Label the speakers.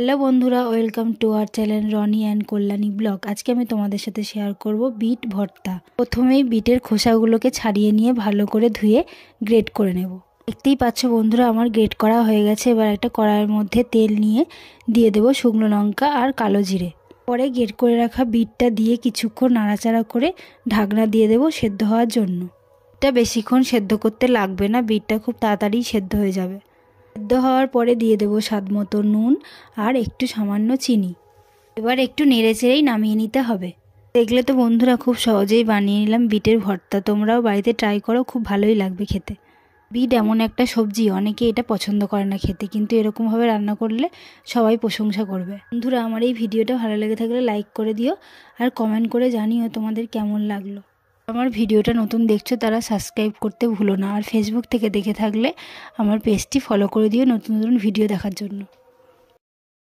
Speaker 1: Hello বন্ধুরা, welcome to our channel Roni and Kalyani blog. আজকে আমি তোমাদের সাথে শেয়ার করব বিট ভর্তা। প্রথমেই বিটের খোসাগুলোকে ছাড়িয়ে নিয়ে ভালো করে ধুয়ে গ্রেট করে নেব। দেখতেই পাচ্ছ বন্ধুরা, আমার গ্রেট করা হয়ে গেছে। এবার একটা কড়াইয়ের মধ্যে তেল নিয়ে দিয়ে দেবো শুকনো লঙ্কা আর কালো জিরে। পরে গ্রেট করে রাখা বিটটা দিয়ে কিছুক্ষণ নাড়াচাড়া করে ঢাকনা দিয়ে দেবো সেদ্ধ হওয়ার জন্য। এটা বেশিক্ষণ সেদ্ধ করতে লাগবে না, বিটটা খুব তাড়াতাড়ি সেদ্ধ হয়ে যাবে। সেদ্ধ হওয়ার পরে দিয়ে দেবো স্বাদ মতো নুন আর একটু সামান্য চিনি। এবার একটু নেড়েচেড়েই নামিয়ে নিতে হবে। দেখলে তো বন্ধুরা, খুব সহজেই বানিয়ে নিলাম বিটের ভর্তা। তোমরাও বাড়িতে ট্রাই করো, খুব ভালোই লাগবে খেতে। বিট এমন একটা সবজি, অনেকে এটা পছন্দ করে না খেতে, কিন্তু এরকমভাবে রান্না করলে সবাই প্রশংসা করবে। বন্ধুরা, আমার এই ভিডিওটা ভালো লেগে থাকলে লাইক করে দিও আর কমেন্ট করে জানিও তোমাদের কেমন লাগলো। আমার ভিডিওটা নতুন দেখছো তারা সাবস্ক্রাইব করতে ভুলো না, আর ফেসবুক থেকে দেখে থাকলে আমার পেজটি ফলো করে দিও নতুন নতুন ভিডিও দেখার জন্য।